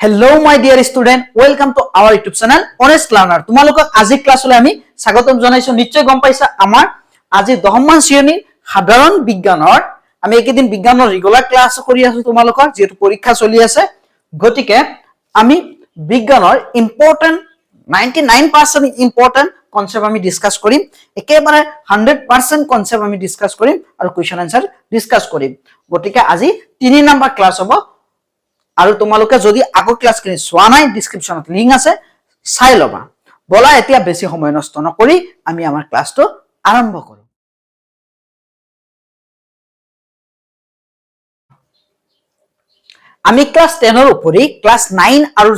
Hello my dear student, welcome to our YouTube channel Honest Learner. তোমালোকক আজি ক্লাছলৈ আমি স্বাগতম জনাইছো। নিশ্চয় গম পাইছা আমাৰ আজি 10 মান শ্ৰেণীৰ সাধাৰণ বিজ্ঞানৰ আমি একেদিন বিজ্ঞানৰ ৰেগুলাৰ ক্লাছ কৰি আছো তোমালোকৰ যেটো পৰীক্ষা চলি আছে। গতিকে আমি বিজ্ঞানৰ ইম্পৰ্টেন্ট 99% ইম্পৰ্টেন্ট কনসেপ্ট আমি ডিসকাস কৰিম। একেবাৰে 100% কনসেপ্ট আমি ডিসকাস কৰিম আৰু কোৱেশ্চন আনসাৰ ডিসকাস কৰিম। গতিকে আজি 3 নম্বৰ ক্লাছ হ'ব। আৰু তোমালোকে যদি আগৰ ক্লাছখিনি চোৱা নাই ডেসক্ৰিপচনত লিংক আছে চাই লবা। বলা এতিয়া বেছি সময় নষ্ট নকৰি আমি আমাৰ ক্লাছটো আৰম্ভ কৰো। আমি ক্লাছ 10 ৰ উপৰি ক্লাছ 9 আৰু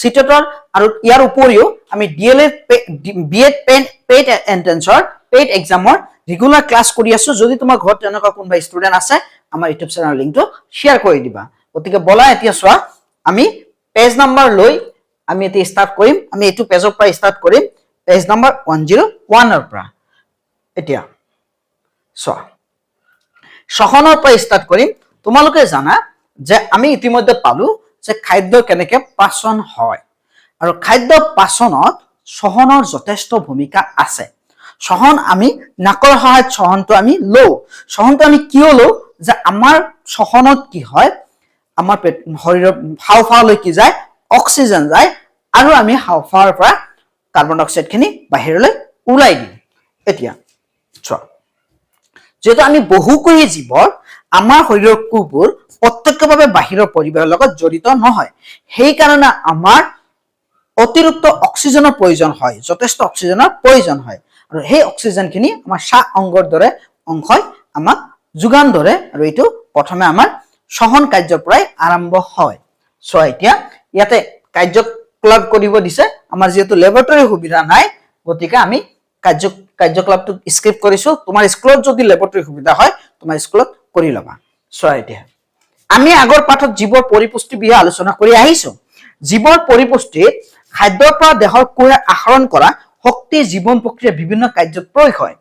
সিটেটৰ আৰু ইয়াৰ উপৰিও আমি ডিএলএড বিএড পেড এন্ট্ৰেন্সৰ পেড এক্সামৰ ৰেগুলাৰ ক্লাছ কৰি আছো। যদি তোমাৰ ঘৰত তেনেকুৱা কোনবা ষ্টুডেন্ট আছে আমাৰ ইউটিউব চেনেলৰ লিংকটো শেয়াৰ কৰি দিবা। গতিকে বলা এতিয়া চোৱা আমি পেজ নাম্বাৰ লৈ আমি এতিয়া স্টাৰ্ট কৰিম। আমি এটো পেজৰ পৰা স্টাৰ্ট কৰিম পেজ নাম্বাৰ 101 ৰ পৰা। এতিয়া চোৱা সহনৰ পৰা স্টাৰ্ট কৰিম। তোমালোকে জানা যে আমি ইতিমধ্যে পালো যে খাদ্য কেনেকৈ পাচন হয় আৰু খাদ্য পাচনত সহনৰ যথেষ্ট ভূমিকা আছে। সহন আমি নাকৰ সহায়ত সহনটো আমি লও। সহনটো আমি কিয় লও যে আমাৰ সহনত কি হয় আমাৰ শৰীৰৰ হাওফাওলৈ কি যায় অক্সিজেন যায় আৰু আমি হাওফাওৰ পৰা কাৰ্বন ডাই অক্সাইড খিনি বাহিৰলৈ ওলাই দিম। এতিয়া চোৱা যেটো আমি বহুকোয়ী জীৱৰ আমাৰ শৰীৰৰ কোষবোৰ প্ৰত্যক্ষভাৱে বাহিৰৰ পৰিৱেশৰ লগত জড়িত নহয়। সেই কাৰণে আমাৰ অতিৰিক্ত অক্সিজেনৰ প্ৰয়োজন হয়, যথেষ্ট অক্সিজেনৰ প্ৰয়োজন হয় আৰু সেই অক্সিজেন খিনি আমাৰ শ্বাস অংগৰ দৰে অংশই আমাক যোগান ধৰে আৰু এটো প্ৰথমে আমাৰ সহন কাৰ্যৰ পৰাই আৰম্ভ হয়। সো এতিয়া ইয়াতে কাৰ্যকলাপ কৰিব দিছে। আমাৰ যেহেতু ল্যাবৰেটৰী সুবিধা নাই গতিকে আমি কাৰ্যকলাপটো স্কিপ কৰিছো। তোমাৰ স্কুলত যদি ল্যাবৰেটৰী সুবিধা হয় তোমাৰ স্কুলত কৰি লবা। সো এতিয়া আমি আগৰ পাঠত জীৱৰ পৰিপুষ্টি বিষয়ে আলোচনা কৰি আহিছো। জীৱৰ পৰিপুষ্টি খাদ্যৰ পৰা দেহৰ কোষে আহৰণ কৰা শক্তি জীৱন প্ৰক্ৰিয়াৰ বিভিন্ন কাৰ্যত প্ৰয়োগ হয়।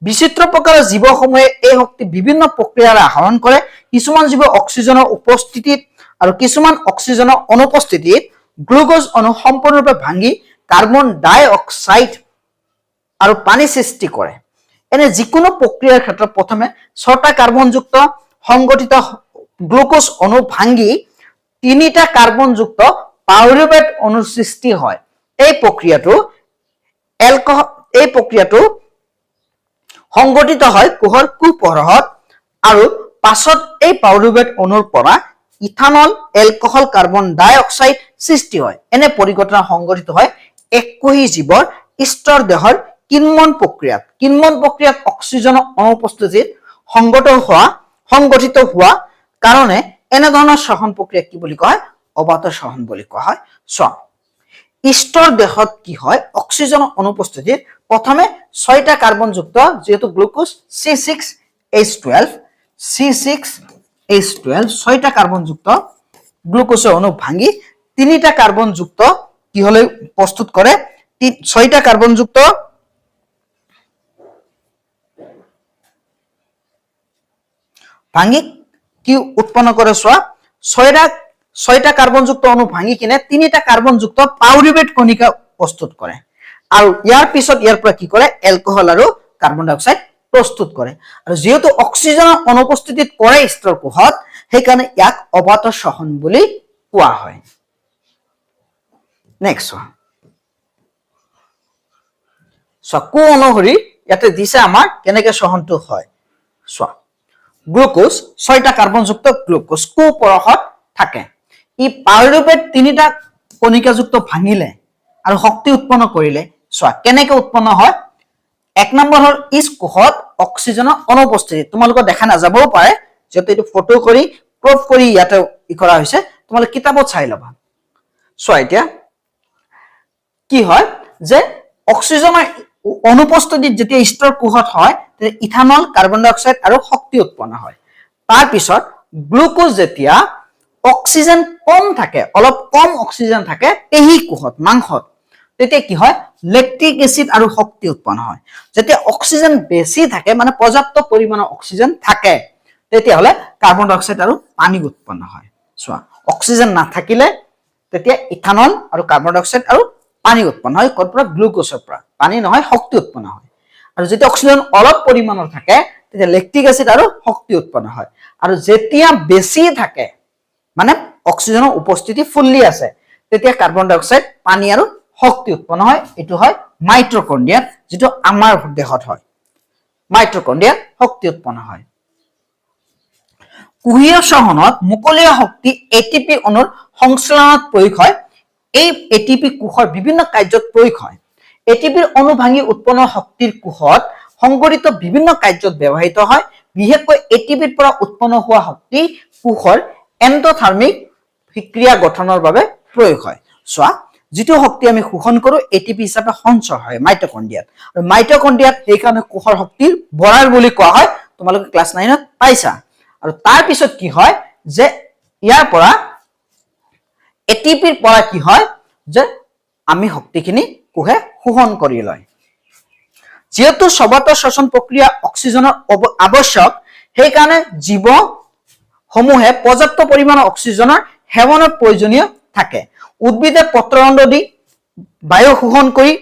বিচিত্ৰ প্ৰকাৰৰ জীৱসমূহে এই শক্তি বিভিন্ন প্ৰক্ৰিয়াৰে আহৰণ কৰে। কিছুমান জীৱ অক্সিজেনৰ উপস্থিতিত আৰু কিছুমান অক্সিজেনৰ অনুপস্থিতিত গ্লুকোজ অণু সম্পূৰ্ণৰূপে ভাঙি কাৰ্বন ডাই অক্সাইড আৰু পানী সৃষ্টি কৰে। এনে যিকোনো প্ৰক্ৰিয়াৰ ক্ষেত্ৰত প্ৰথমে 6টা কাৰ্বনযুক্ত সংগঠিত গ্লুকোজ অণু ভাঙি 3টা কাৰ্বনযুক্ত পাইৰুভেট অণুৰ সৃষ্টি হয়। এই প্ৰক্ৰিয়াটো সংগঠিত হয় কোষৰ কুপৰহত আৰু পাছত এই পাইৰুভেট অণুৰ পৰা ইথানল এলকহল কাৰ্বন ডাই অক্সাইড সৃষ্টি হয়। এনে পৰিঘটনা সংগঠিত হয় এককোষী জীৱৰ স্তৰ দেহৰ কিন্মন প্ৰক্ৰিয়াত অক্সিজেনৰ অনুপস্থিতিত সংগঠিত হোৱা কাৰণে এনে ধৰণৰ সহন প্ৰক্ৰিয়া কি বুলি কয় অবাত সহন বুলি কোৱা হয়। স্তৰ দেহত কি হয় অক্সিজেনৰ অনুপস্থিতিত প্ৰথমে 6টা কাৰ্বনযুক্ত যেহেতু গ্লুকোজ C6H12 6টা কাৰ্বনযুক্ত গ্লুকোজৰ অণু ভাঙি 3টা কাৰ্বনযুক্ত কি হলে প্ৰস্তুত কৰে। 6টা কাৰ্বনযুক্ত ভাঙি কি উৎপন্ন কৰে চোৱা 6টা কাৰ্বনযুক্ত অণু ভাঙি কিনে 3টা কাৰ্বনযুক্ত পাইৰুভেট কণিকা প্ৰস্তুত কৰে আৰু ইয়াৰ পিছত ইয়াৰ পৰা কি কৰে এলকহল আৰু কাৰ্বন ডাই অক্সাইড প্ৰস্তুত কৰে। আৰু যেহেতু অক্সিজেনৰ অনুপস্থিতিত কৰে স্তৰ কোষত সেই কাৰণে ইয়াক অবাত সহন বুলি কোৱা হয়। নেক্সট কো অনুসৰি ইয়াতে দিছে আমাৰ কেনেকৈ সহনটো হয়। চোৱা গ্লুকোজ 6টা কাৰ্বনযুক্ত গ্লুকোজ কুপৰহত থাকে। ই পাইৰুভেট 3টা কণিকাযুক্ত ভাঙিলে আৰু শক্তি উৎপন্ন কৰিলে। চোৱা কেনেকৈ উৎপন্ন হয়। এক নম্বৰ হল ইস কোষত অক্সিজেনৰ অনুপস্থিতি তোমালোকে দেখা নাযাবও পাৰে যেটো এটো ফটো কৰি ক্ৰপ কৰি ইয়াতে কৰা হৈছে তোমালোকে কিতাপত চাই লবা। চোৱা এতিয়া কি হয় যে অক্সিজেনৰ অনুপস্থিতিত যেতিয়া স্তৰ কোষত হয় তেতিয়া ইথানল কাৰ্বন ডাই অক্সাইড আৰু শক্তি উৎপন্ন হয়। তাৰ পিছত গ্লুকোজ যেতিয়া অক্সিজেন কম থাকে অলপ কম অক্সিজেন থাকে পেশী কোষত মাংসত তেতিয়া কি হয় ল্যাকটিক এসিড আৰু শক্তি উৎপন্ন হয়। যেতিয়া অক্সিজেন বেছি থাকে মানে পৰ্যাপ্ত পৰিমাণৰ অক্সিজেন থাকে তেতিয়া হলে কাৰ্বন ডাই অক্সাইড আৰু পানী উৎপন্ন হয়। চোৱা অক্সিজেন নাথাকিলে তেতিয়া ইথানল আৰু কাৰ্বন ডাই অক্সাইড আৰু পানী উৎপন্ন হয় ক'ৰ পৰা গ্লুকোজৰ পৰা পানী নহয় শক্তি উৎপন্ন হয় আৰু যেতিয়া অক্সিজেন অলপ পৰিমাণৰ থাকে তেতিয়া লেক্টিক এসিড আৰু শক্তি উৎপন্ন হয় আৰু যেতিয়া বেছি থাকে মানে অক্সিজেনৰ উপস্থিতি ফুল্লি আছে তেতিয়া কাৰ্বন ডাই অক্সাইড পানী আৰু শক্তি উৎপন্ন হয় এটো হয় মাইটকন্ড্ৰিয়া যেটো আমাৰ দেহত হয় মাইটকন্ড্ৰিয়া শক্তি উৎপন্ন হয় কুহীয় সহনত মুকলীয়া শক্তি এটিপি অণুৰ সংশ্লেষণত প্ৰয়োগ হয় এই এটিপি কোষৰ বিভিন্ন কাৰ্যত প্ৰয়োগ হয় এটিপিৰ অণু ভাঙি উৎপন্ন শক্তিৰ কোষত সংগঠিত বিভিন্ন কাৰ্যত ব্যৱহৃত হয় বিশেষকৈ এটিপিৰ পৰা উৎপন্ন হোৱা শক্তি কোষৰ এন্ডোথাৰ্মিক বিক্ৰিয়া গঠনৰ বাবে প্ৰয়োগ হয় সোৱা যেটো শক্তি আমি শোষণ কৰো এটিপি হিচাপে সঞ্চয় হয় মাইটকন্ড্ৰিয়াত আৰু মাইটকন্ড্ৰিয়াত এই কাৰণে কোষৰ শক্তিৰ ভঁৰাল বুলি কোৱা হয় তোমালোকে ক্লাস 9 ত পাইছা আৰু তাৰ পিছত কি হয় যে ইয়াৰ পৰা এটিপিৰ পৰা কি হয় যে আমি শক্তিখিনি কোষে শোষণ কৰি লয় যেহেতু সবত শ্বসন প্ৰক্ৰিয়া অক্সিজেনৰ আৱশ্যক সেই কাৰণে জীৱ সমূহে পৰ্যাপ্ত পৰিমাণৰ অক্সিজেনৰ সেৱনৰ প্ৰয়োজনীয় থাকে উদ্ভিদে পত্ৰৰন্ধ্ৰ দি বায়ু শোষণ কৰি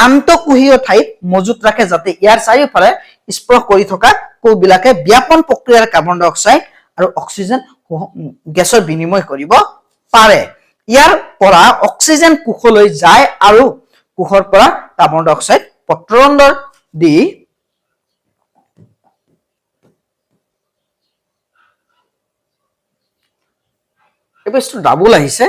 আন্তঃকোষীয় ঠাইত মজুত ৰাখে যাতে ইয়াৰ চাৰিওফালে স্পৰ্শ কৰি থকা কোষবিলাকে ব্যাপন প্ৰক্ৰিয়াৰ কাৰ্বন ডাই অক্সাইড আৰু অক্সিজেন গেছৰ বিনিময় কৰিব পাৰে ইয়াৰ পৰা অক্সিজেন কোষলৈ যায় আৰু কোষৰ পৰা কাৰ্বন ডাই অক্সাইড পত্ৰৰন্ধ্ৰ দি এপিছটো ডাবল আহিছে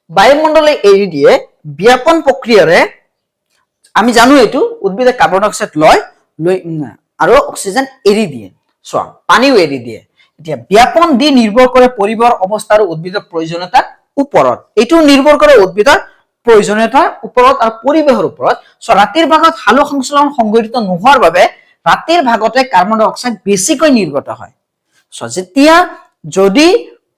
বায়ুমণ্ডলে এৰি দিয়ে ব্যাপন প্ৰক্ৰিয়াৰে আমি জানো এটো উদ্ভিদে কাৰ্বন ডাই অক্সাইড লয় আৰু অক্সিজেন এৰি দিয়ে সোৱা পানীও এৰি দিয়ে এতিয়া ব্যাপন দি নিৰ্ভৰ কৰে পৰিবেশৰ অৱস্থা আৰু উদ্ভিদৰ প্ৰয়োজনীয়তাৰ ওপৰত এটো নিৰ্ভৰ কৰে উদ্ভিদৰ প্ৰয়োজনীয়তাৰ ওপৰত আৰু পৰিবেশৰ ওপৰত সো ৰাতিৰ ভাগত হালু সংশ্লেষণ সংঘটিত নোহোৱাৰ বাবে ৰাতিৰ ভাগতে কাৰ্বন ডাই অক্সাইড বেছিকৈ নিৰ্গত হয় সো যেতিয়া যদি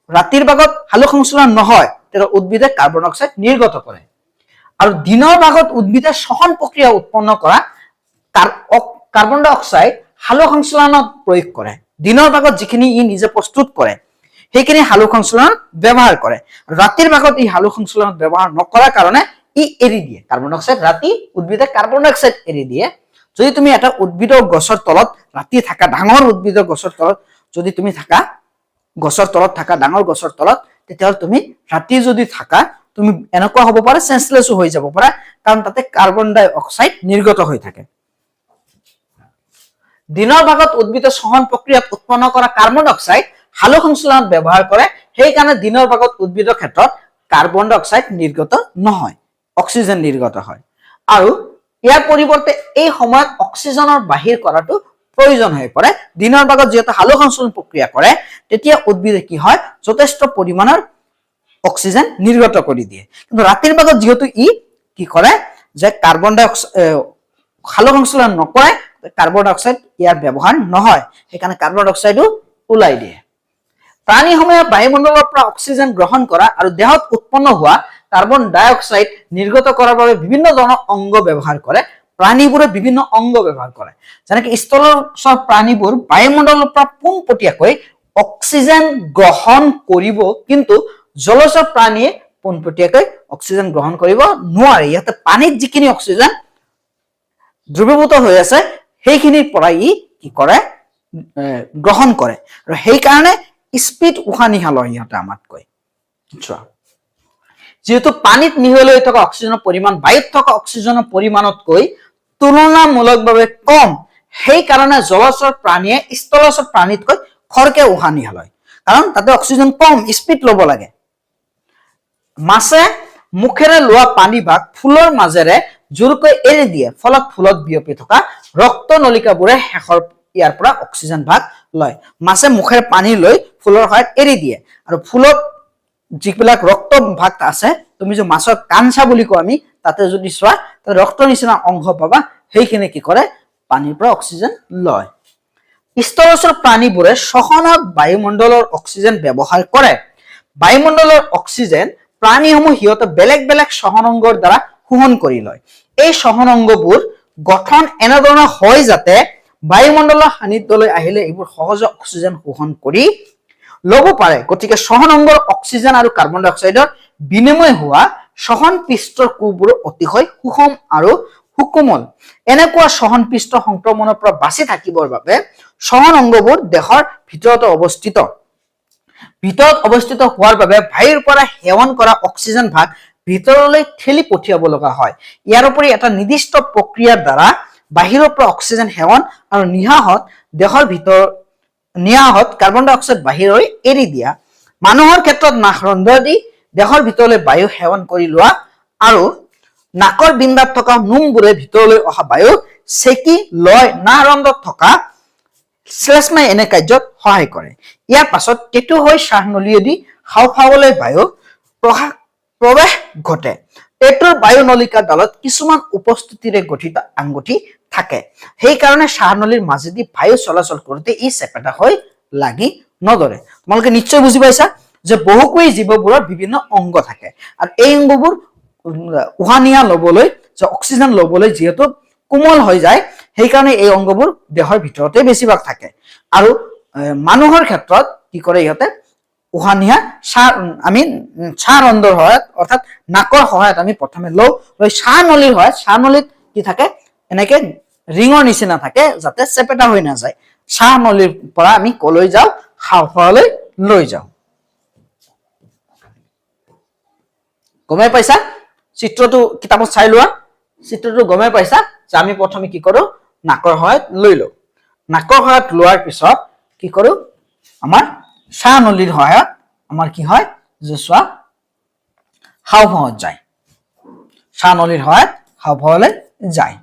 ৰাতিৰ ভাগত হালু সংশ্লেষণ নহয় তেতিয়া উদ্ভিদে কাৰ্বন ডাই অক্সাইড নিৰ্গত কৰে আৰু দিনৰ ভাগত উদ্ভিদে শ্বসন প্ৰক্ৰিয়া উৎপন্ন কৰা কাৰ্বন ডাই অক্সাইড হালু সংশ্লেষণত প্ৰয়োগ কৰে দিনৰ ভাগত যিখিনি ই নিজে প্ৰস্তুত কৰে সেইখিনি হালু সংশ্লেষণ ব্যৱহাৰ কৰে ৰাতিৰ ভাগত ই হালু সংশ্লেষণ ব্যৱহাৰ নকৰাৰ কাৰণে ই এৰি দিয়ে কাৰ্বন ডাই অক্সাইড ৰাতি উদ্ভিদে কাৰ্বন ডাই অক্সাইড এৰি দিয়ে যদি তুমি এটা উদ্ভিদৰ গছৰ তলত ৰাতি থাকা ডাঙৰ উদ্ভিদৰ গছৰ তলত যদি তুমি থাকা গছৰ তলত থাকা ডাঙৰ গছৰ তলত তেতিয়া তুমি ৰাতি যদি থাকা তুমি এনেকুৱা হ'ব পাৰে সেন্সলেছ হৈ যাব পাৰে কাৰণ তাতে কাৰ্বন ডাই অক্সাইড নিৰ্গত হৈ থাকে দিনৰ ভাগত উদ্ভিদৰ শ্বসন প্ৰক্ৰিয়াত উৎপন্ন কৰা কাৰ্বন ডাই অক্সাইড হালু সংশ্লেষণত ব্যৱহাৰ কৰে সেই কাৰণে দিনৰ ভাগত উদ্ভিদৰ ক্ষেত্ৰত কাৰ্বন ডাই অক্সাইড নিৰ্গত নহয় অক্সিজেন নিৰ্গত হয় আৰু ইয়াৰ পৰিৱৰ্তে এই সময়ত অক্সিজেনৰ বাহিৰ কৰাটো প্ৰয়োজন হৈ পৰে দিনৰ ভাগত যেটা হালু সংশ্লেষণ প্ৰক্ৰিয়া কৰে তেতিয়া উদ্ভিদে কি হয় যথেষ্ট পৰিমাণৰ অক্সিজেন নিৰ্গত কৰি দিয়ে কিন্তু ৰাতিৰ ভাগত যেহেতু ই কি কৰে যে কাৰ্বন ডাই অক্সাইড হালু সংশ্লেষণ নকৰে কাৰ্বন ডাই অক্সাইড ইয়াৰ ব্যৱহাৰ নহয় সেইকাৰণে কাৰ্বন ডাই অক্সাইডও ওলাই দিয়ে প্ৰাণীসমূহে বায়ুমণ্ডলৰ পৰা অক্সিজেন গ্ৰহণ কৰা আৰু দেহত উৎপন্ন হোৱা কাৰ্বন ডাই অক্সাইড নিৰ্গত কৰাৰ বাবে বিভিন্ন ধৰণৰ অংগ ব্যৱহাৰ কৰে প্ৰাণীবোৰে বিভিন্ন অংগ ব্যৱহাৰ কৰে যেনেকৈ স্থলচৰ প্ৰাণীবোৰ বায়ুমণ্ডলৰ পৰা পোনপটীয়াকৈ অক্সিজেন গ্ৰহণ কৰিব কিন্তু জলচৰ প্ৰাণীয়ে পোনপটীয়াকৈ অক্সিজেন গ্ৰহণ কৰিব নোৱাৰে ইয়াতে পানীত যিখিনি অক্সিজেন দ্ৰৱীভূত হৈ আছে সেইখিনিৰ পৰা ই কি কৰে গ্ৰহণ কৰে আৰু সেই কাৰণে স্পিড উশাহ নিশাহ লয় ইহঁতে আমাতকৈ যেহেতু পানীত মিহলি হৈ থকা অক্সিজেনৰ পৰিমাণ বায়ুত থকা অক্সিজেনৰ পৰিমাণতকৈ তুলনামূলকভাৱে কম সেই কাৰণে জলচৰ প্ৰাণীয়ে স্থলচৰ প্ৰাণীতকৈ খৰকে উশাহ নিশাহ লয় কাৰণ তাতে অক্সিজেন কম স্পিড ল'ব লাগে মাছে মুখেৰে লোৱা পানী ভাগ ফুলৰ মাজেৰে জোৰকৈ এৰি দিয়ে ফলত ফুলত বিয়পি থকা ৰক্ত নলিকাবোৰে শেষৰ ইয়াৰ পৰা অক্সিজেন ভাগ লয় মাছে মুখেৰে পানী লৈ ফুলৰ সহায়ত এৰি দিয়ে আৰু ফুলত যিবিলাক ৰক্ত ভাগ আছে তুমি যে মাছৰ কাঞ্চা বুলি কওঁ আমি তাতে যদি চোৱা তাতে ৰক্ত নিচিনা অংশ পাবা সেইখিনি কি কৰে পানীৰ পৰা অক্সিজেন লয় স্থলচৰ প্ৰাণীবোৰে শ্বসনত বায়ুমণ্ডলৰ অক্সিজেন ব্যৱহাৰ কৰে বায়ুমণ্ডলৰ অক্সিজেন প্ৰাণীসমূহ হিয়তে বেলেগ বেলেগ শ্বসন অংগৰ দ্বাৰা শোষণ কৰি লয় এই শ্বসন অংগবোৰ গঠন এনেধৰণৰ হয় যাতে বায়ুমণ্ডলৰ সান্নিধ্যলৈ আহিলে এইবোৰ সহজে অক্সিজেন শোষণ কৰি ল'ব পাৰে। গতিকে শ্বসন অংগৰ অক্সিজেন আৰু কাৰ্বন ডাই অক্সাইডৰ বিনিময় হোৱা শ্বসন পৃষ্ঠৰ কোষবোৰ অতিশয় সুষম আৰু সুকোমল। এনেকুৱা শ্বসন পৃষ্ঠ সংক্ৰমণৰ পৰা বাচি থাকিবৰ বাবে শ্বসন অংগবোৰ দেহৰ ভিতৰত অৱস্থিত হোৱাৰ বাবে বায়ুৰ পৰা সেৱন কৰা অক্সিজেন ভাগ ভিতৰলৈ ঠেলি পঠিয়াব লগা হয়। ইয়াৰ উপৰি এটা নিৰ্দিষ্ট প্ৰক্ৰিয়াৰ দ্বাৰা বাহিৰৰ পৰা অক্সিজেন সেৱন আৰু নিয়াহত কাৰ্বন ডাই অক্সাইড বাহিৰলৈ এৰি দিয়া। মানুহৰ ক্ষেত্ৰত নাকৰন্ধ্ৰ দি দেহৰ ভিতৰলৈ বায়ু সেৱন কৰি লোৱা আৰু নাকৰ বিন্দাত থকা নোমবোৰে ভিতৰলৈ অহা বায়ু চেকি লয় নাৰন্ধ্ৰত থকা শ্লেষ্মাই এনে কাৰ্যত সহায় কৰে। ইয়াৰ পাছত টেটু হৈ শ্বাসনলীয়েদি হাওঁফাওঁলৈ বায়ু প্ৰৱেশ ঘটে। টেটুৰ বায়ুনলিকা ডালত কিছুমান উপস্থিতিৰে গঠিত আঙুঠি থাকে। সেইকাৰণে শ্বাসনলীৰ মাজেদি বায়ু চলাচল কৰোঁতে ই চেপেটা হৈ লাগি নধৰে। তোমালোকে নিশ্চয় বুজি পাইছা যে বহুকোয়ী জীৱবোৰৰ বিভিন্ন অংগ থাকে আৰু এই অংগবোৰ উশাহ নিশাহ ল'বলৈ অক্সিজেন ল'বলৈ যিহেতু কোমল হৈ যায় সেইকাৰণে এই অংগবোৰ দেহৰ ভিতৰতে বেছিভাগ থাকে। আৰু মানুহৰ ক্ষেত্ৰত কি কৰে ইহঁতে উশাহ নিশাহ আমি শ্বাস ৰন্ধ্ৰৰ সহায়ত অৰ্থাৎ নাকৰ সহায়ত আমি প্ৰথমে লওঁ, লৈ শ্বাসনলীৰ সহায়ত শ্বাসনলীত কি থাকে এনেকে ৰিঙৰ নিচিনা থাকে যাতে চেপেটা হৈ নাযায়। শ্বাসনলীৰ পৰা আমি কলৈ যাওঁ হাওঁফাওঁলৈ লৈ যাওঁ। গমে পাইছা চিত্ৰটো কিতাপত চাই লোৱা। চিত্ৰটো গমে পাইছা যে আমি প্ৰথমে কি কৰো নাকৰ সহায়ত লৈ লওঁ। নাকৰ সহায়ত লোৱাৰ পিছত কি কৰো আমাৰ শ্বাসনলীৰ সহায়ত আমাৰ কি হয় যে চোৱা হাওঁফাওঁত যায়। শ্বাসনলীৰ সহায়ত হাওঁফাওঁলৈ যায়।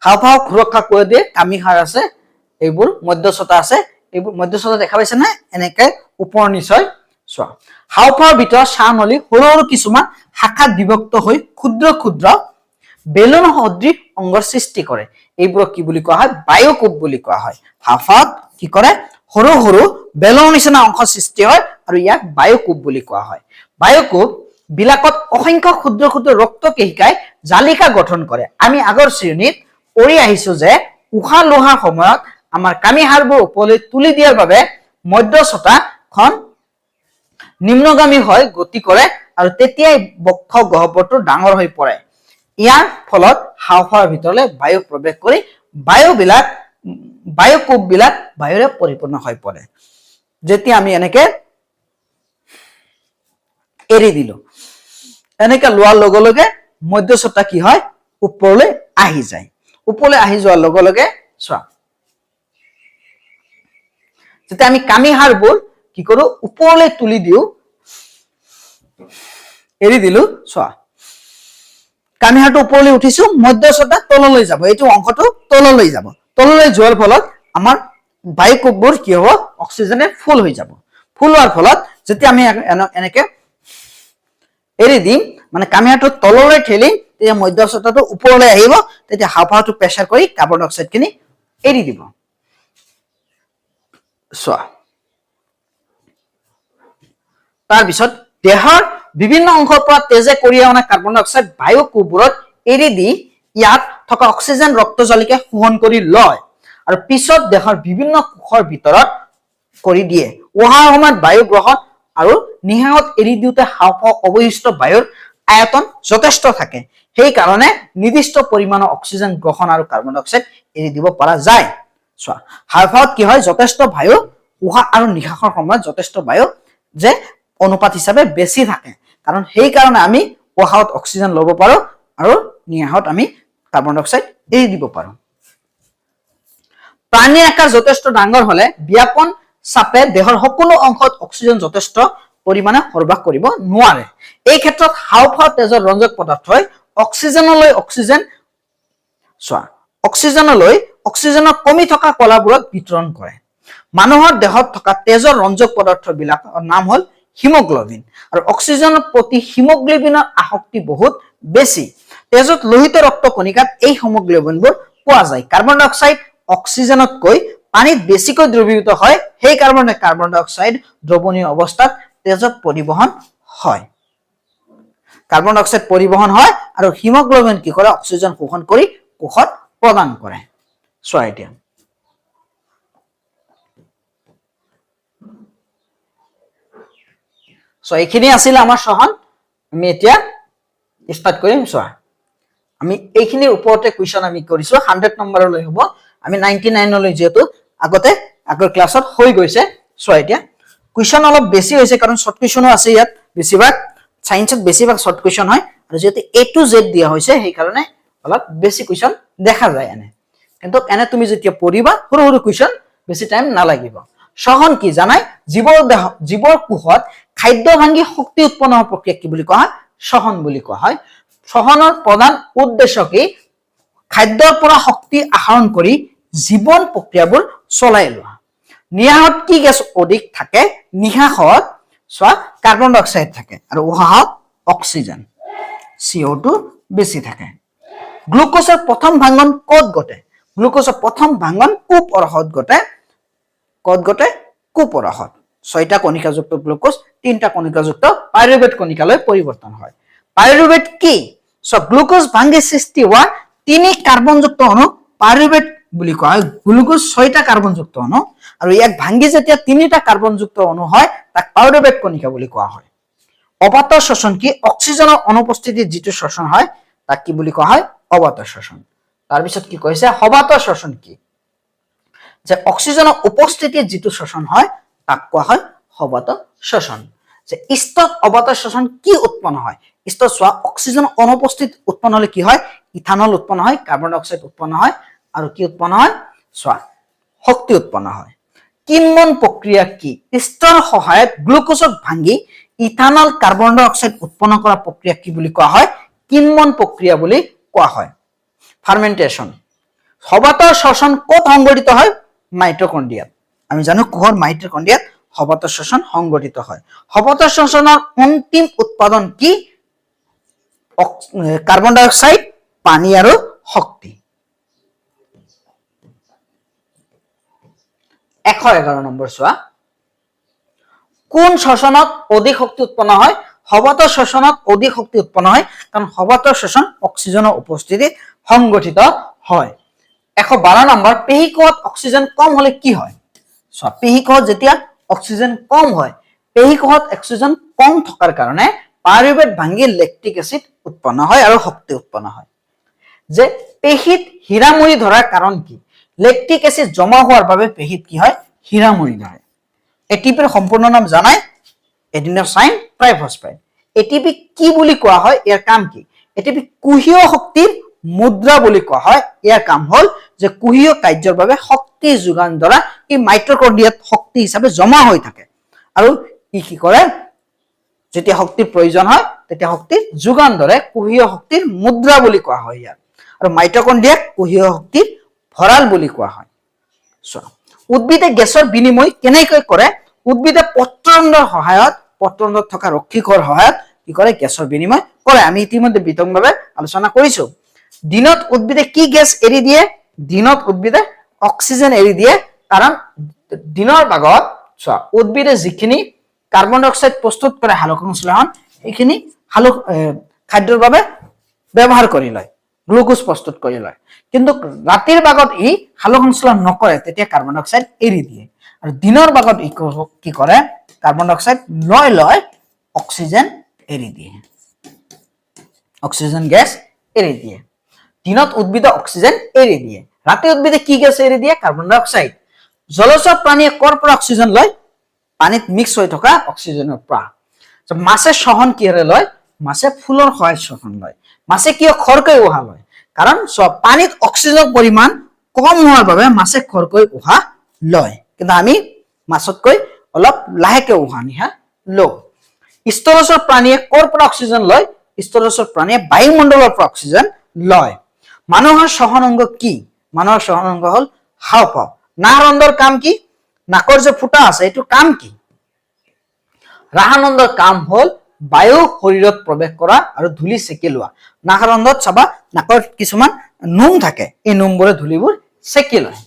হাওঁফাওঁক সুৰক্ষা কৰি দিয়ে কামিহাড় আছে, এইবোৰ মধ্যস্থতা আছে, এইবোৰ মধ্যস্থতা দেখা পাইছে নে এনেকে ওপৰ নিচয় চোৱা। হাওঁফাওঁৰ ভিতৰত শ্বাসনলী সৰু সৰু কিছুমান শাখাত বিভক্ত হৈ ক্ষুদ্ৰ ক্ষুদ্ৰ বেলুন সদৃশ অংগৰ সৃষ্টি কৰে। এইবোৰক কি বুলি কোৱা হয় বায়ুকোষ বুলি কোৱা হয়। হাওঁফাওঁত কি কৰে সৰু সৰু বেলুনৰ নিচিনা অংশ সৃষ্টি হয় আৰু ইয়াক বায়ুকোষ বুলি কোৱা হয়। বায়ুকোষ বিলাকত অসংখ্য ক্ষুদ্ৰ ক্ষুদ্ৰ ৰক্তকেশিকাই জালিকা গঠন কৰে। আমি আগৰ শ্ৰেণীত পঢ়ি আহিছো যে উশাহ লোৱাৰ সময়ত আমাৰ কামিহাড়বোৰ ওপৰলৈ তুলি দিয়াৰ বাবে মধ্যস্থতাখন নিম্নগামী হৈ গতি কৰে আৰু তেতিয়াই বক্ষ গহ্বৰটো ডাঙৰ হৈ পৰে। ইয়াৰ ফলত হাওঁফাওঁৰ ভিতৰলৈ বায়ু প্ৰৱেশ কৰি বায়ুকোষবিলাক বায়ুৰে পৰিপূৰ্ণ হৈ পৰে। যেতিয়া আমি এনেকে এৰি দিলো, এনেকে লোৱাৰ লগে লগে মধ্যস্থতা কি হয় ওপৰলৈ আহি যায়। ওপৰলৈ আহি যোৱাৰ লগে লগে চোৱা যেতিয়া আমি কামিহাড়বোৰ কি কৰো ওপৰলৈ তুলি দিও, এৰি দিলো, চোৱা কামিহাড়টো ওপৰলৈ উঠিছো, মধ্যস্থতা তললৈ যাব, এইটো অংশটো তললৈ যাব। তললৈ যোৱাৰ ফলত আমাৰ বায়ুকোষবোৰ কি হ'ব অক্সিজেনে ফুল হৈ যাব। ফুল হোৱাৰ ফলত যেতিয়া আমি এনেকে এৰি দিম মানে কামিহাড়টো তললৈ ঠেলিম তেতিয়া মধ্যস্থতাটো ওপৰলৈ আহিব, তেতিয়া হাওঁফাওঁটো প্ৰেছাৰ কৰি কাৰ্বন ডাই অক্সাইড খিনি এৰি দিব। চোৱা তাৰপিছত দেহৰ বিভিন্ন অংশৰ পৰা তেজে কঢ়িয়াই অনা কাৰ্বন ডাই অক্সাইড বায়ুকোষবোৰত এৰি দি ইয়াত থকা অক্সিজেন ৰক্তজালিকে শোষণ কৰি লয় আৰু পিছত দেহৰ বিভিন্ন কোষৰ ভিতৰত কৰি দিয়ে। উশাহৰ সময়ত বায়ু গ্ৰহণ আৰু নিশাহত এৰি দিওঁতে হাওঁফাওঁ অৱশিষ্ট বায়ুৰ আয়তন যথেষ্ট থাকে। সেইকাৰণে নিৰ্দিষ্ট পৰিমাণৰ অক্সিজেন গ্ৰহণ আৰু কাৰ্বন ডাই অক্সাইড এৰি দিব পৰা যায়। চোৱা হাওঁফাওঁত কি হয় যথেষ্ট বায়ু, উশাহ আৰু নিশাহৰ সময়ত যথেষ্ট বায়ু যে অনুপাত হিচাপে বেছি থাকে, কাৰণ সেইকাৰণে আমি উশাহত অক্সিজেন ল'ব পাৰো আৰু নিশাহত আমি কাৰ্বন ডাই অক্সাইড এৰি দিব পাৰো। প্ৰাণীৰ আকাৰ যথেষ্ট ডাঙৰ হলে ব্যাপন চাপে দেহৰ সকলো অংশত অক্সিজেন যথেষ্ট পৰিমাণে সৰবৰাহ কৰিব নোৱাৰে। এই ক্ষেত্ৰত হাওঁফাওঁ তেজৰ ৰঞ্জক পদাৰ্থই অক্সিজেনৰ কমি থকা কলাবোৰত বিতৰণ কৰে। মানুহৰ দেহত থকা তেজৰ ৰঞ্জক পদাৰ্থবিলাকৰ নাম হ'ল হিমোগ্লোবিন আৰু অক্সিজেনৰ প্ৰতি হিমোগ্লোবিনৰ আসক্তি বহুত বেছি। তেজত লোহিত ৰক্ত কণিকাত এই হিমোগ্লোবিনবোৰ পোৱা যায়। কাৰ্বন ডাই অক্সাইড অক্সিজেনতকৈ পানীত বেছিকৈ দ্ৰৱীভূত হয়, সেইকাৰণে কাৰ্বন ডাই অক্সাইড দ্ৰৱণীয় অৱস্থাত তেজত পৰিবহন হয়। কাৰ্বন ডাই অক্সাইড পৰিবহন হয় আৰু হিমোগ্লোবিন কি কৰে অক্সিজেন শোষণ কৰি কোষত প্ৰদান কৰে চোৱা এতিয়া সো এইখিনি আছিল আমাৰ সহন আমি এতিয়া স্টাৰ্ট কৰিম চোৱা আমি এইখিনিৰ ওপৰতে কোৱেশ্চন আমি কৰিছো 100 নম্বৰলৈ হ'ব আমি 99 লৈ যেটো আগতে আগৰ ক্লাছত হৈ গৈছে সো এতিয়া কোৱেশ্চন অলপ বেছি হৈছে কাৰণ শৰ্ট কোৱেশ্চনো আছে ইয়াত বেছিভাগ সায়েন্সত বেছিভাগ শৰ্ট কোয়েশ্চন হয় আৰু যেতে A to Z দিয়া হৈছে সেই কাৰণে অলপ বেছি কোয়েশ্চন দেখা যায় এনে কিন্তু এনে তুমি যেতিয়া পঢ়িবা সৰু সৰু কোয়েশ্চন বেছি টাইম না লাগিব সহন কি জানাই জীৱৰ কোষত খাদ্য ভাঙি শক্তি উৎপন্ন হোৱা প্ৰক্ৰিয়া কি বুলি কোৱা হয় সহন বুলি কোৱা হয় সহনৰ প্ৰধান উদ্দেশ্য কি খাদ্যৰ পৰা শক্তি আহৰণ কৰি জীৱন প্ৰক্ৰিয়াবোৰ চলাই লোৱা নিহাত কি গেছ অধিক থাকে নিহাত সোৱা কাৰ্বন ডাই অক্সাইড থাকে আৰু উহাহত অক্সিজেন CO2 বেছি থাকে গ্লুকোজৰ প্ৰথম ভাঙন ক'ত ঘটে গ্লুকোজৰ প্ৰথম ভাঙন কুপৰহত ঘটে ক'ত ঘটে কুপৰহত 6টা কণিকাযুক্ত গ্লুকোজ 3টা কণিকাযুক্ত পাইৰুভেট কণিকালৈ পৰিৱৰ্তন হয় পাইৰুভেট কি সব গ্লুকোজ ভাঙি সৃষ্টি হোৱা 3 কাৰ্বনযুক্ত অণু পাইৰুভেট বুলি কোৱা হয় গ্লুকোজ 6টা কাৰ্বনযুক্ত অণু আৰু ইয়াক ভাঙি যেতিয়া 3টা কাৰ্বনযুক্ত অণু হয় তাক পাইৰুভেট কণিকা বুলি কোৱা হয় অবাত শ্বসন কি অক্সিজেনৰ অনুপস্থিতিত যেটো শ্বসন হয় তাক কি বুলি কোৱা হয় অবাত শ্বসন তাৰ পিছত কি কৈছে হবাত শ্বসন কি যে অক্সিজেনৰ উপস্থিতিত যেটো শ্বসন হয় তাক কোৱা হয় হবাত শ্বসন যে স্তত অবাত শ্বসন কি উৎপন্ন হয় স্তত সোৱা অক্সিজেনৰ অনুপস্থিত উৎপন্ন হলে কি হয় ইথানল উৎপন্ন হয় কাৰ্বন ডাই অক্সাইড উৎপন্ন হয় আৰু কি উৎপন্ন হয় সোৱা শক্তি উৎপন্ন হয় কিন্মন প্ৰক্ৰিয়া কি স্তৰৰ সহায়ত গ্লুকোজক ভাঙি ইথানল কাৰ্বন ডাই অক্সাইড উৎপন্ন কৰা প্ৰক্ৰিয়া কি বুলি কোৱা হয় কিন্মন প্ৰক্ৰিয়া বুলি কোৱা হয় ফাৰ্মেন্টেশন হবাত শ্বসন ক'ত সংঘটিত হয় মাইটোকন্ড্ৰিয়াত আমি জানো কোষৰ মাইটোকন্ড্ৰিয়াত হবাত শ্বসন সংঘটিত হয় হবাত শ্বসনৰ অন্তিম উৎপাদন কি কাৰ্বন ডাই অক্সাইড পানী আৰু শক্তি 111 নম্বৰ চোৱা কোন শ্বসনত অধিক শক্তি উৎপন্ন হয় হবাত শ্বসনত অধিক শক্তি উৎপন্ন হয় কাৰণ হবাত শ্বসন অক্সিজেনৰ উপস্থিতিত সংঘটিত হয় 112 নম্বৰ পেশিকোষত অক্সিজেন কম হলে কি হয় সব পেশিকোষত যেতিয়া অক্সিজেন কম হয় পেশিকোষত অক্সিজেন কম থকাৰ কাৰণে পাইৰুভেট ভাঙি লেক্টিক এসিড উৎপন্ন হয় আৰু শক্তি উৎপন্ন হয় যে পেশিত হীৰামৰি ধৰাৰ কাৰণ কি লেক্টিক এসিড জমা হোৱাৰ বাবে পেশিত কি হয় হীৰামৰি ধৰে এটিপিৰ সম্পূৰ্ণ নাম জানাই এডিনোসাইন ট্ৰাইফসফেট এটিপি কি বুলি কোৱা হয় ইয়াৰ কাম কি এটিপি কুহীয় শক্তিৰ মুদ্ৰা বুলি কোৱা হয় ইয়াৰ কাম হল যে কুহীয় কাৰ্যৰ বাবে শক্তি যোগান ধৰা এই মাইটোকন্ড্ৰিয়াত শক্তি হিচাপে জমা হৈ থাকে আৰু ই কি কৰে যেতিয়া শক্তিৰ প্ৰয়োজন হয় তেতিয়া শক্তি যোগান ধৰে কুহীয় শক্তিৰ মুদ্ৰা বুলি কোৱা হয় ইয়াৰ আৰু মাইটোকন্ড্ৰিয়াক কুহীয় শক্তিৰ ভঁৰাল বুলি কোৱা হয় উদ্ভিদে গেছৰ বিনিময় কেনেকৈ কৰে উদ্ভিদে পত্ৰৰন্ধ্ৰৰ সহায়ত পত্ৰৰন্ধ্ৰত থকা ৰক্ষীকৰ সহায়ত কি কৰে গেছৰ বিনিময় কৰে আমি ইতিমধ্যে বিতংভাৱে আলোচনা কৰিছো দিনত উদ্ভিদে কি গেছ এৰি দিয়ে দিনত উদ্ভিদে অক্সিজেন এৰি দিয়ে কাৰণ দিনৰ ভাগত চোৱা উদ্ভিদে যিখিনি কাৰ্বন ডাই অক্সাইড প্ৰস্তুত কৰে হালক সংশ্লেষণ এইখিনি হালক খাদ্যৰ বাবে ব্যৱহাৰ কৰি লয় গ্লুকোজ প্ৰস্তুত কৰি লয় কিন্তু ৰাতিৰ ভাগত ই হালক সংশ্লেষণ নকৰে তেতিয়া কাৰ্বন ডাই অক্সাইড এৰি দিয়ে আৰু দিনৰ ভাগত ই কি কৰে কাৰ্বন ডাই অক্সাইড লয় অক্সিজেন এৰি দিয়ে অক্সিজেন গেছ এৰি দিয়ে দিনত উদ্ভিদে অক্সিজেন এৰি দিয়ে ৰাতি উদ্ভিদে কি গেছ এৰি দিয়ে কাৰ্বন ডাই অক্সাইড জলচৰ প্ৰাণীয়ে কৰ পৰা অক্সিজেন লয় পানীত মিক্স হৈ থকা অক্সিজেনৰ পৰা মাছে সহন কিহেৰে লয় মাছে ফুলৰ সহায়ত সহন লয় মাছে কিয় খৰকৈ উহা লয় কাৰণ সব পানীত অক্সিজেনৰ পৰিমাণ কম হোৱাৰ বাবে মাছে খৰকৈ উহা লয় কিন্তু আমি মাছতকৈ অলপ লাহেকে উহা নিহা লওঁ স্থলচৰ প্ৰাণীয়ে কৰ পৰা অক্সিজেন লয় স্থলচৰ প্ৰাণীয়ে বায়ুমণ্ডলৰ পৰা অক্সিজেন লয় মানুহৰ সহন অংগ কি মানুহৰ সহন অংগ হল হাওঁফাওঁ নাড়াৰন্ধ্ৰৰ কাম কি নাকৰ যে ফুটা আছে এইটো কাম কি ৰাসানন্দৰ কাম হল বায়ু শৰীৰত প্ৰৱেশ কৰা আৰু ধূলি সেকি লোৱা নাড়াৰন্ধ্ৰত চাবা নাকৰ কিছুমান নোম থাকে এই নোমবোৰে ধূলিবোৰ সেকি লয়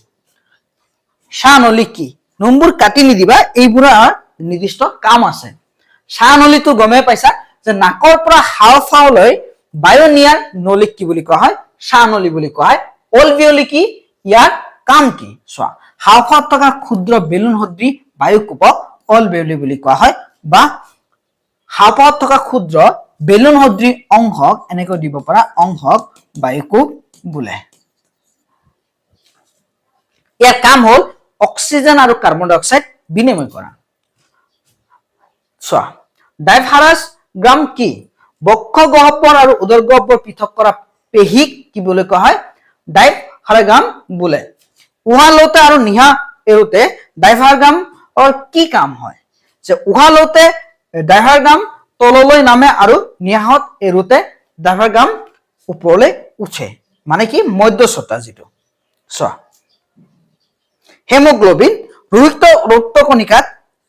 শ্বাসনলী কি নোমবোৰ কাটি নিদিবা এইবোৰৰ নিৰ্দিষ্ট কাম আছে শ্বাসনলীটো গমে পাইছা যে নাকৰ পৰা হাওঁফাওঁলৈ বায়ু নিয়াৰ নলীক কি বুলি কোৱা হয় শ্বাসনলী বুলি কোৱা হয়। অলভিঅলি কি, ইয়াৰ কাম কি? চোৱা, হাওঁফাওত থকা ক্ষুদ্ৰ বেলুন সদৃশ বায়ুকোপক অলভিঅলি বুলি কোৱা হয়, বা হাওঁফাওত থকা ক্ষুদ্ৰ বেলুন সদৃশ অংশক এনেকৈ দিব পৰা অংশক বায়ুকোপ বোলে। ইয়াৰ কাম হল অক্সিজেন আৰু কাৰ্বন ডাই অক্সাইড বিনিময় কৰা। চোৱা, ডাইফাৰাছ গ্ৰাম কি? বক্ষ গহ্বৰ আৰু উদৰ গহ্বৰ পৃথক কৰা পেশীক কি বুলি কোৱা হয়? ডাইফাৰাগ্ৰাম বোলে। উশাহ লওঁতে আৰু নিশাহ এৰোতে ডাইফাৰাগ্ৰামৰ কি কাম হয়? যে উশাহ লওঁতে ডাইফাৰাগ্ৰাম তললৈ নামে আৰু নিশাহত এৰোতে ডাইফাৰাগ্ৰাম ওপৰলৈ উঠে, মানে কি মধ্যস্থতা যিটো। চোৱা, হেমোগ্লোবিন ৰোহিত ৰক্তকণিকাত,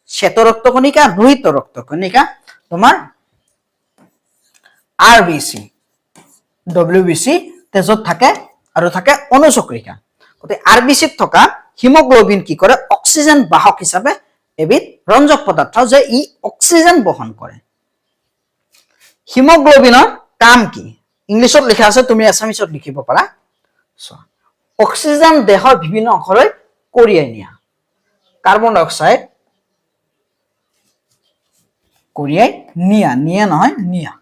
শ্বেত ৰক্তকণিকা, ৰোহিত ৰক্তকণিকা, তোমাৰ RBC, WBC তেজত থাকে আৰু থাকে অনুচক্ৰিকা। গতিকে RBCত থকা হিমোগ্লোবিন কি কৰে? অক্সিজেন বাহক হিচাপে এবিধ ৰঞ্জক পদাৰ্থ, যে ই অক্সিজেন বহন কৰে। হিমোগ্লোবিনৰ কাম কি? ইংলিছত লিখা আছে, তুমি আছামিছত লিখিব পাৰা। অক্সিজেন দেহৰ বিভিন্ন অংশলৈ কঢ়িয়াই নিয়া, কাৰ্বন ডাই অক্সাইড কঢ়িয়াই নিয়া, নিয়া নহয় নিয়া।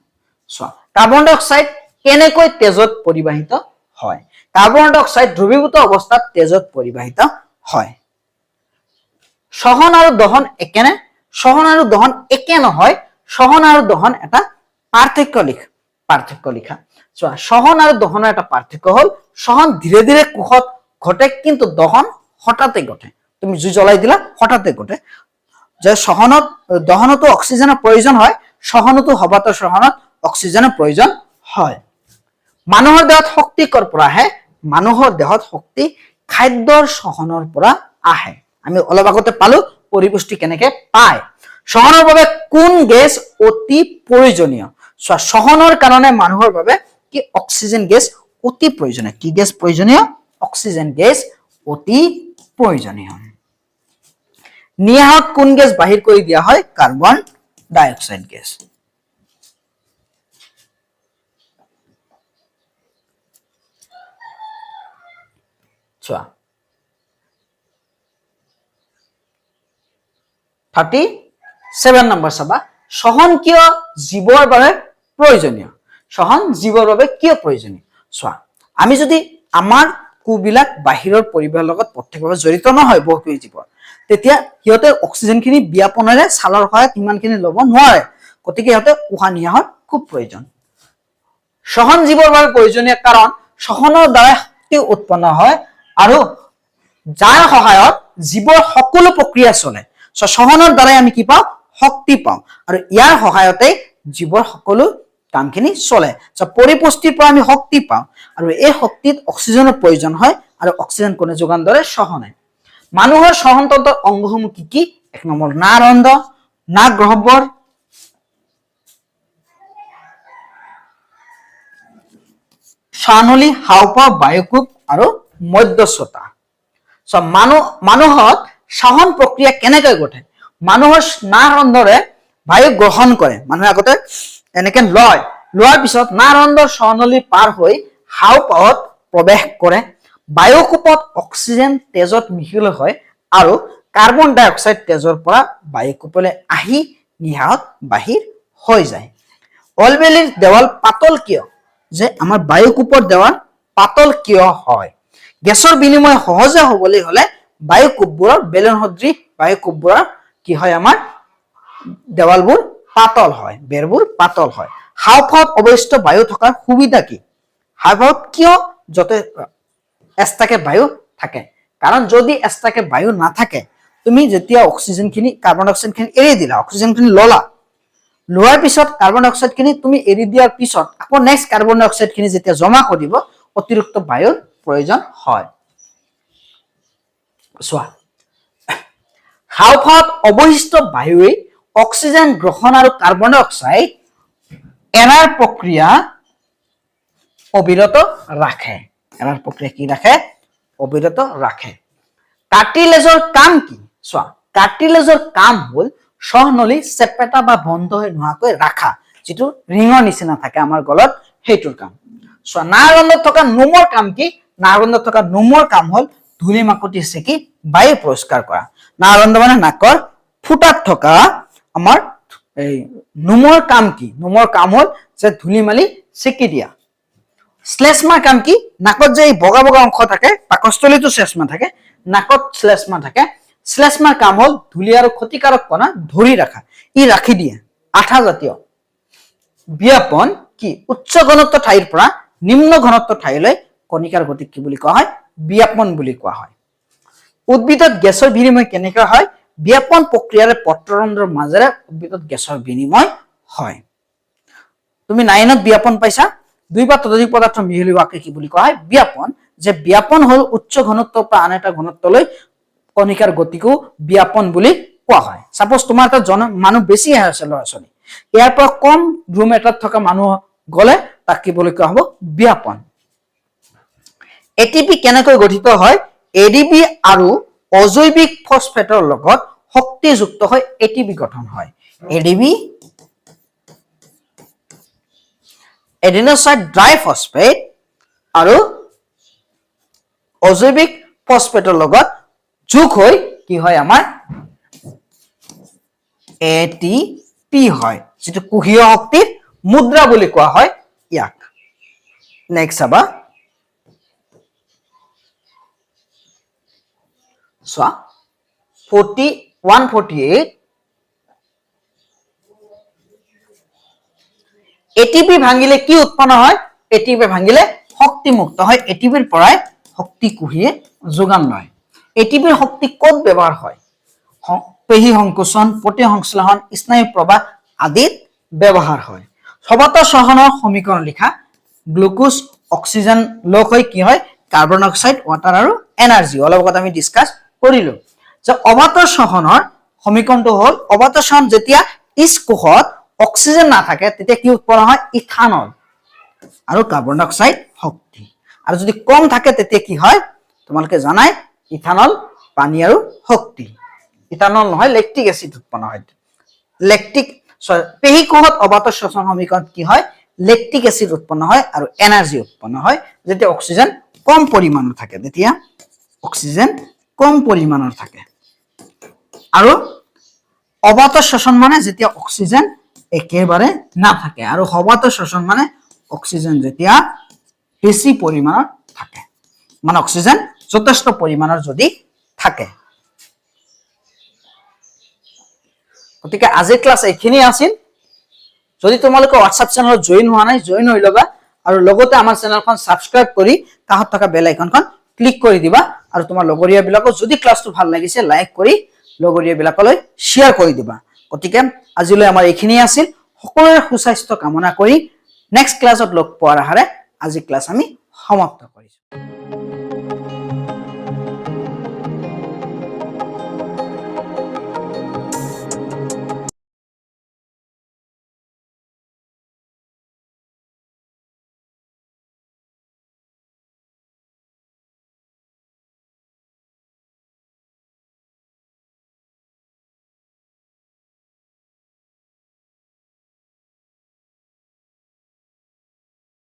চোৱা, কাৰ্বন ডাই অক্সাইড কেনেকৈ তেজত পৰিবাহিত হয়? কাৰ্বন ডাই অক্সাইড দ্ৰৱীভূত অৱস্থাত তেজত পৰিবাহিত হয়। শ্বসন আৰু দহন একেনে? শ্বসন আৰু দহন একে নহয়। শ্বসন আৰু দহন এটা পাৰ্থক্য লিখা। চোৱা, শ্বসন আৰু দহনৰ এটা পাৰ্থক্য হল, শ্বসন ধীৰে ধীৰে কোষত ঘটে, কিন্তু দহন হঠাতে ঘটে। তুমি জুই জ্বলাই দিলা, হঠাতে ঘটে। যে শ্বসনত, দহনতো অক্সিজেনৰ প্ৰয়োজন হয়, শ্বসনতো সবাতৰ শ্বসনত অক্সিজেনৰ প্ৰয়োজন হয়। মানুহৰ দেহত শক্তি কৰ পৰা আহে? মানুহৰ দেহত শক্তি খাদ্যৰ শ্বসনৰ পৰা আহে। আমি অলপ আগতে পালো পৰিপুষ্টি কেনেকে পায়। শ্বসনৰ বাবে কোন গেছ অতি প্ৰয়োজনীয়? চোৱা, শ্বসনৰ কাৰণে মানুহৰ বাবে কি অক্সিজেন গেছ অতি প্ৰয়োজনীয়। কি গেছ প্ৰয়োজনীয়? অক্সিজেন গেছ অতি প্ৰয়োজনীয়। নিশাহত কোন গেছ বাহিৰ কৰি দিয়া হয়? কাৰ্বন ডাই অক্সাইড গেছ। চোৱা, 37 নম্বৰ চাবা, শ্বসন কিয় জীৱৰ বাবে প্ৰয়োজনীয়? শ্বসন জীৱৰ বাবে কিয় প্ৰয়োজনীয়? চোৱা, আমি যদি আমাৰ কোবিলাক বাহিৰৰ পৰিৱেশৰ লগত প্ৰত্যক্ষভাৱে জড়িত নহয় বহুখিনি জীৱৰ, তেতিয়া সিহঁতে অক্সিজেন খিনি বিয়াপনেৰে ছালৰ সহায়ত ইমানখিনি ল'ব নোৱাৰে। গতিকে সিহঁতে উশাহ নিশাহৰ খুব প্ৰয়োজন। শ্বসন জীৱৰ বাবে প্ৰয়োজনীয় কাৰণ শ্বসনৰ দ্বাৰা শক্তি উৎপন্ন হয় আৰু যাৰ সহায়ত জীৱৰ সকলো প্ৰক্ৰিয়া চলে। শ্বসনৰ দ্বাৰাই আমি কি পাওঁ? শক্তি পাওঁ, আৰু ইয়াৰ সহায়তে জীৱৰ সকলো কামখিনি চলে। পৰিপুষ্টিৰ পৰা আমি শক্তি পাওঁ, আৰু এই শক্তিত অক্সিজেনৰ প্ৰয়োজন হয়, আৰু অক্সিজেন কোনে যোগান ধৰে? শ্বসনে। মানুহৰ শ্বসনতন্ত্ৰৰ অংগসমূহ কি কি? 1 নম্বৰ নাড়ৰন্ধ্ৰ, নাক গহ্বৰ, শ্বাসনলী, হাওঁফাওঁ, বায়ুকোপ আৰু মধ্যস্থতা। মানুহত শ্বসন প্ৰক্ৰিয়া কেনেকৈ ঘটে? মানুহৰ নাড়ৰন্ধ্ৰে বায়ু গ্ৰহণ কৰে। মানুহে আগতে এনেকে লয়, লোৱাৰ পিছত নাড়ৰন্ধ্ৰৰ শ্বাসনলী পাৰ হৈ হাওঁফাওত প্ৰৱেশ কৰে। বায়ুকোপত অক্সিজেন তেজত মিহলি হয় আৰু কাৰ্বন ডাই অক্সাইড তেজৰ পৰা বায়ুকোপলৈ আহি নিশাহত বাহিৰ হৈ যায়। অলভেলিৰ দেৱাল পাতল কিয়? যে আমাৰ বায়ুকোপৰ দেৱাল পাতল কিয় হয়? গেছৰ বিনিময় সহজে হবলৈ হলে বায়ুকোপবোৰৰ বেলুন সদৃশ বায়ুকোপবোৰৰ কি হয়? আমাৰ দেৱালবোৰ পাতল হয়, বেৰবোৰ পাতল হয়। হাওঁফাওত অৱশিষ্ট বায়ু থকাৰ সুবিধা কি? হাওঁফাওত কিয় যতে এক্সট্ৰাকে বায়ু থাকে? কাৰণ যদি এক্সট্ৰাকে বায়ু নাথাকে, তুমি যেতিয়া অক্সিজেন খিনি, কাৰ্বন ডাই অক্সাইড খিনি এৰি দিলা, অক্সিজেন খিনি ললা, লোৱাৰ পিছত কাৰ্বন ডাই অক্সাইড খিনি তুমি এৰি দিয়াৰ পিছত আকৌ নেক্সট কাৰ্বন ডাই অক্সাইড খিনি যেতিয়া জমা কৰিব, অতিৰিক্ত বায়ুৰ প্ৰয়োজন হয়। চোৱা, হাওঁফাওত অৱশিষ্ট বায়ুৱে অক্সিজেন গ্ৰহণ আৰু কাৰ্বন ডাই অক্সাইড এৰাৰ প্ৰক্ৰিয়া অবিৰত ৰাখে। এৰাৰ প্ৰক্ৰিয়া কি ৰাখে? অবিৰত ৰাখে। কাৰ্টিলেজৰ কাম কি? চোৱা, কাৰ্টিলেজৰ কাম হল শ্বাসনলী চেপেটা বা বন্ধ হৈ নোহোৱাকৈ ৰাখা, যিটো ৰিঙৰ নিচিনা থাকে আমাৰ গলত, সেইটোৰ কাম। চোৱা নাগন্ধত থকা নোমৰ কাম কি নাগন্ধত থকা নোমৰ কাম হল ধূলি মাকতি সেকি বায়ু পৰিষ্কাৰ কৰা নাগন্ধ মানে নাকৰ ফুটাত থকা আমাৰ এই নোমৰ কাম কি নোমৰ কাম হল যে ধূলি মালি সেকি দিয়া শ্লেষ্মাৰ কাম কি নাকত যে বগা বগা অংশ থাকে পাকস্থলীতো শ্লেষ্মা থাকে নাকত শ্লেষ্মা থাকে শ্লেষ্মাৰ কাম হল ধূলি আৰু ক্ষতিকাৰক কণা ধৰি ৰাখা ই ৰাখি দিয়ে আঠা জাতীয় বিয়াপন কি উচ্চ ঘনত্ব ঠাইৰ পৰা নিম্ন ঘনত্ব ঠাইলৈ কণিকাৰ গতিক কি বুলি কোৱা হয় বিয়াপন বুলি কোৱা হয় উদ্ভিদত গেছৰ বিনিময় কেনেকৈ হয় বিয়াপন প্ৰক্ৰিয়াৰে পত্ৰৰন্ধ্ৰৰ মাজেৰে উদ্ভিদত গেছৰ বিনিময় হয় তুমি 9ত বিয়াপন পাইছা দুই বা ততোধিক পদাৰ্থ মিহলি হোৱাকে কি বুলি কোৱা হয় বিয়াপন যে বিয়াপন হল উচ্চ ঘনত্বৰ পৰা আন এটা ঘনত্বলৈ কণিকাৰ গতিকো বিয়াপন বুলি কোৱা হয় সাপোজ তোমাৰ এটা মানুহ বেছি আছে ল'ৰা ছোৱালী ইয়াৰ পৰা কম ৰুম এটাত থকা মানুহ গলে তাক কি বুলি কোৱা হ'ব বিয়াপন এটিপি কেনেকৈ গঠিত হয় এডিপি আৰু অজৈবিক ফসফেটৰ লগত শক্তিযুক্ত হৈ এটিপি গঠন হয় এডিপি এডিনোসাইড ডাইফসফেট আৰু অজৈবিক ফসফেটৰ লগত যোগ হৈ কি হয় আমাৰ এটিপি হয় যেটো কুহীয় শক্তিৰ মুদ্ৰা বুলি কোৱা হয় ইয়াক নেক্সট আবা সো 148 এটিপি ভাঙিলে কি উৎপন্ন হয় এটিপি ভাঙিলে শক্তি মুক্ত হয় এটিপিৰ পৰাই শক্তি কুহিয়ে যোগান লয় এটিপিৰ শক্তি ক'ত ব্যৱহাৰ হয় পেহী সংকোচন প্ৰতি সংশ্লেষণ স্নায়ু প্ৰবাহ আদিত ব্যৱহাৰ হয় সবাতৰ সহনৰ সমীকৰণ লিখা গ্লুকোজ অক্সিজেন লগ হৈ কি হয় কাৰ্বন ডাই অক্সাইড ওয়াটাৰ আৰু এনাৰ্জি অলপ কথা আমি ডিসকাস কৰিলো যে অবাতৰ সহনৰ সমীকৰণটো হল অবাতৰ সহন যেতিয়া ইছ কোষত অক্সিজেন না থাকে তেতিয়া কি উৎপন্ন হয় ইথানল আৰু কাৰ্বন ডাই অক্সাইড শক্তি আৰু যদি কম থাকে তেতিয়া কি হয় তোমালোকে জানাই ইথানল পানী আৰু শক্তি ইথানল নহয় ল্যাকটিক এসিড উৎপন্ন হয় ল্যাকটিক পেহী কোষত অবাতৰ শ্বসন সমীকৰণ কি হয় ল্যাকটিক এসিড উৎপন্ন হয় আৰু এনাৰ্জি উৎপন্ন হয় যেতিয়া অক্সিজেন কম পৰিমাণৰ থাকে তেতিয়া অক্সিজেন কম পৰিমাণৰ থাকে আৰু অবাতৰ শ্বসন মানে যেতিয়া অক্সিজেন একেবাৰে না থাকে আৰু সবাতৰ শ্বসন মানে অক্সিজেন যেতিয়া বেছি পৰিমাণৰ থাকে মানে অক্সিজেন যথেষ্ট পৰিমাণৰ যদি থাকে গতিকে আজি ক্লাস এইখিনি আছিল যদি তোমালোকে WhatsApp চেনেলত জয়েন হোৱা নাই জয়েন হৈ লবা আৰু লগতে আমাৰ চেনেলখন সাবস্ক্ৰাইব কৰি কাষত থকা বেল আইকনখন ক্লিক কৰি দিবা আৰু তোমাৰ লগৰীয়া বিলাকক যদি ক্লাসটো ভাল লাগিছে লাইক কৰি লগৰীয়া বিলাকলৈ শেয়াৰ কৰি দিবা গতিকে আজিলৈ আমাৰ এইখিনি আছিল সকলোৰে সুস্বাস্থ্য কামনা কৰি নেক্সট ক্লাছত লগ পোৱাৰ আহাৰে আজি ক্লাস আমি সমাপ্ত কৰিম